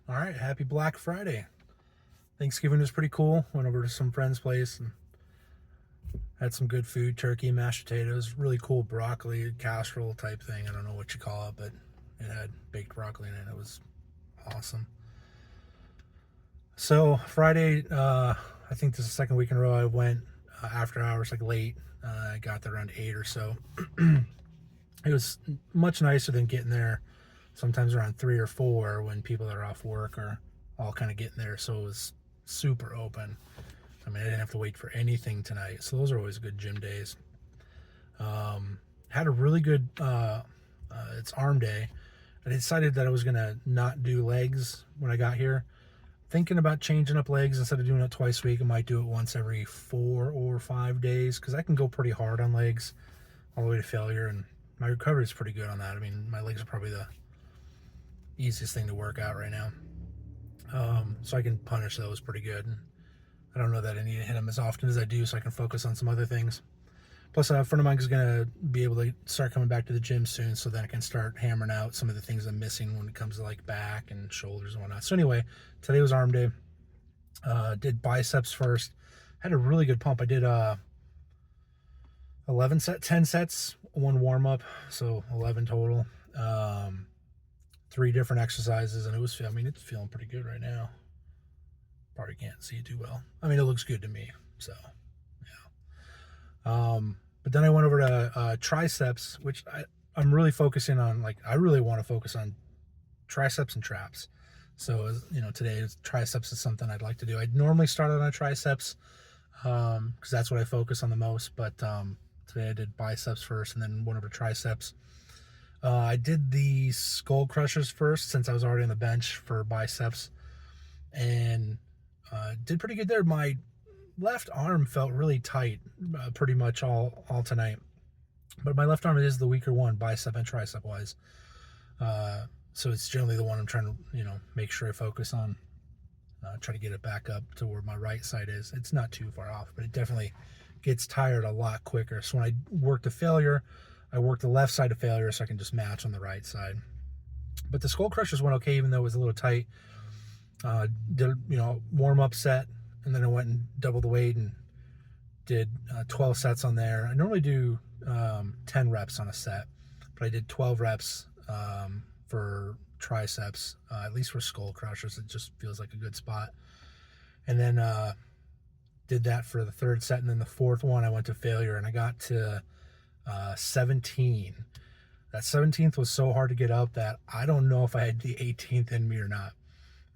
All right, happy Black Friday. Thanksgiving was pretty cool. Went over to some friend's place and had some good food, turkey, mashed potatoes, really cool broccoli casserole type thing. I don't know what you call it, but it had baked broccoli in it. It was awesome. So Friday, I think this is the second week in a row I went after hours, like late. I got there around 8 or so. It was much nicer than getting there sometimes around 3 or 4 when people that are off work are all kind of getting there. So it was super open. I mean, I didn't have to wait for anything tonight. So those are always good gym days. Had a really good, it's arm day. I decided that I was going to not do legs when I got here. Thinking about changing up legs instead of doing it twice a week. I might do it once every 4 or 5 days because I can go pretty hard on legs all the way to failure. And my recovery is pretty good on that. I mean, my legs are probably the easiest thing to work out right now. So I can punish those pretty good. And I don't know that I need to hit them as often as I do, so I can focus on some other things. Plus, a friend of mine is going to be able to start coming back to the gym soon, so then I can start hammering out some of the things I'm missing when it comes to like back and shoulders and whatnot. So anyway, today was arm day. Did biceps first. Had a really good pump. I did 10 sets, one warm up, so 11 total. 3 different exercises, and it's feeling pretty good right now. Probably can't see it too well. I mean, it looks good to me, so yeah. But then I went over to triceps, which I'm really focusing on. Like, I really want to focus on triceps and traps. So, today triceps is something I'd like to do. I'd normally start on triceps because that's what I focus on the most. But today I did biceps first, and then went over to triceps. I did the skull crushers first since I was already on the bench for biceps, and did pretty good there. My left arm felt really tight pretty much all tonight, but my left arm is the weaker one, bicep and tricep wise. So it's generally the one I'm trying to make sure I focus on. Try to get it back up to where my right side is. It's not too far off, but it definitely gets tired a lot quicker. So when I work the failure, I work the left side of failure so I can just match on the right side. But the skull crushers went okay, even though it was a little tight. Did warm up set, and then I went and doubled the weight and did 12 sets on there. I normally do 10 reps on a set, but I did 12 reps for triceps, at least for skull crushers. It just feels like a good spot. And then did that for the 3rd set, and then the 4th one I went to failure, and I got to 17. That 17th was so hard to get up that I don't know if I had the 18th in me or not.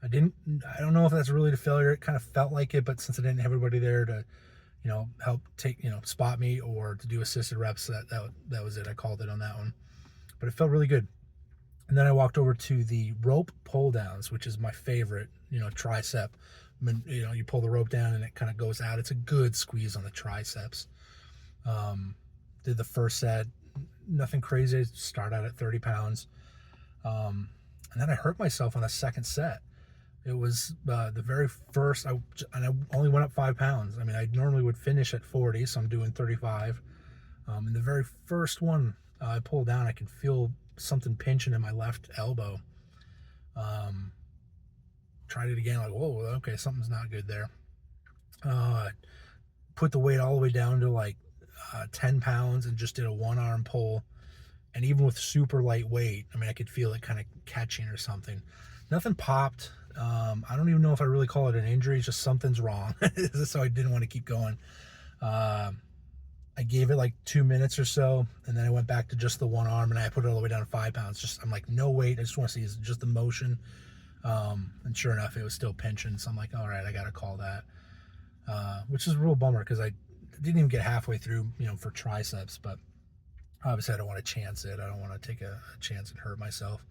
I don't know if that's really to failure. It kind of felt like it, but since I didn't have everybody there to, help take, spot me or to do assisted reps, that was it. I called it on that one, but it felt really good. And then I walked over to the rope pull downs, which is my favorite, tricep. You pull the rope down and it kind of goes out. It's a good squeeze on the triceps. Did the first set, nothing crazy. Start out at 30 pounds. And then I hurt myself on the second set. It was the very first, and I only went up 5 pounds. I mean, I normally would finish at 40, so I'm doing 35. And the very first one I pulled down, I could feel something pinching in my left elbow. Tried it again, like, whoa, okay, something's not good there. Put the weight all the way down to like 10 pounds and just did a 1-arm pull. And even with super light weight, I could feel it kind of catching or something. Nothing popped. I don't even know if I really call it an injury. It's just something's wrong. So I didn't want to keep going. I gave it like 2 minutes or so, and then I went back to just the 1 arm, and I put it all the way down to 5 pounds. I'm like, no weight. I just want to see just the motion. And sure enough, it was still pinching. So I'm like, all right, I got to call that. Which is a real bummer because I didn't even get halfway through, for triceps, but obviously I don't want to chance it. I don't want to take a chance and hurt myself.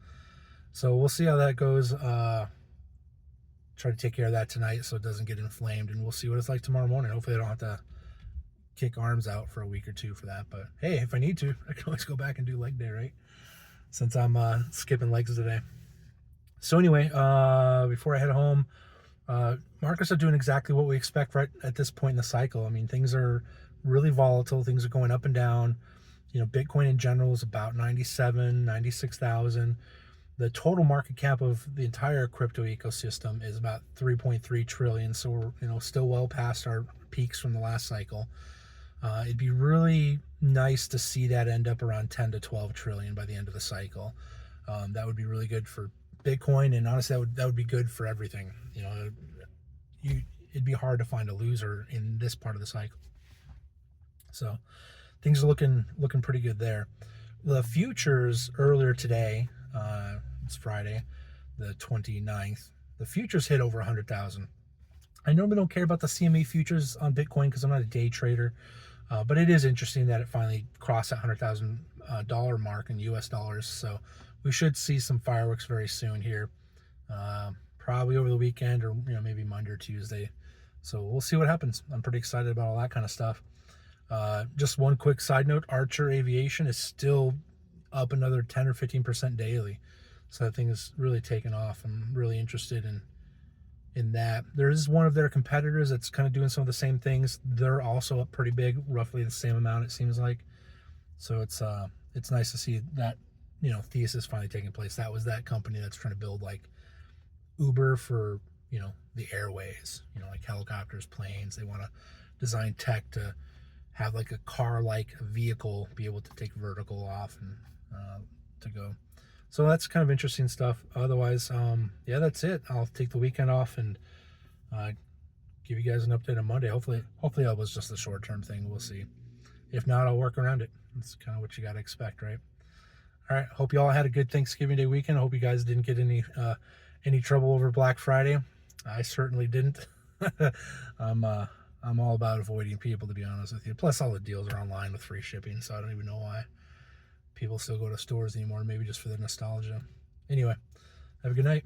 So we'll see how that goes. Try to take care of that tonight so it doesn't get inflamed, and we'll see what it's like tomorrow morning. Hopefully I don't have to kick arms out for a week or 2 for that, but hey, if I need to, I can always go back and do leg day, right? Since I'm skipping legs today. So anyway, before I head home, markets are doing exactly what we expect right at this point in the cycle. I mean, things are really volatile. Things are going up and down. Bitcoin in general is about 97, 96,000. The total market cap of the entire crypto ecosystem is about 3.3 trillion. So we're, still well past our peaks from the last cycle. It'd be really nice to see that end up around 10 to 12 trillion by the end of the cycle. That would be really good for Bitcoin, and honestly, that would be good for everything. It'd be hard to find a loser in this part of the cycle. So things are looking pretty good there. The futures earlier today, it's Friday, the 29th. The futures hit over 100,000. I normally don't care about the CME futures on Bitcoin because I'm not a day trader, but it is interesting that it finally crossed that $100,000 mark in US dollars. So we should see some fireworks very soon here, probably over the weekend or maybe Monday or Tuesday. So we'll see what happens. I'm pretty excited about all that kind of stuff. Just one quick side note, Archer Aviation is still up another 10 or 15% daily. So that thing is really taken off. I'm really interested in that. There is one of their competitors that's kind of doing some of the same things. They're also up pretty big, roughly the same amount, it seems like. So it's nice to see that, thesis finally taking place. That was that company that's trying to build like Uber for, the airways, like helicopters, planes. They want to design tech to have like a car-like vehicle be able to take vertical off and to go. So that's kind of interesting stuff. Otherwise, that's it. I'll take the weekend off and give you guys an update on Monday. Hopefully that was just a short-term thing. We'll see. If not, I'll work around it. That's kind of what you got to expect, right? All right. Hope you all had a good Thanksgiving Day weekend. I hope you guys didn't get any trouble over Black Friday. I certainly didn't. I'm all about avoiding people, to be honest with you. Plus, all the deals are online with free shipping, so I don't even know why people still go to stores anymore. Maybe just for the nostalgia. Anyway, have a good night.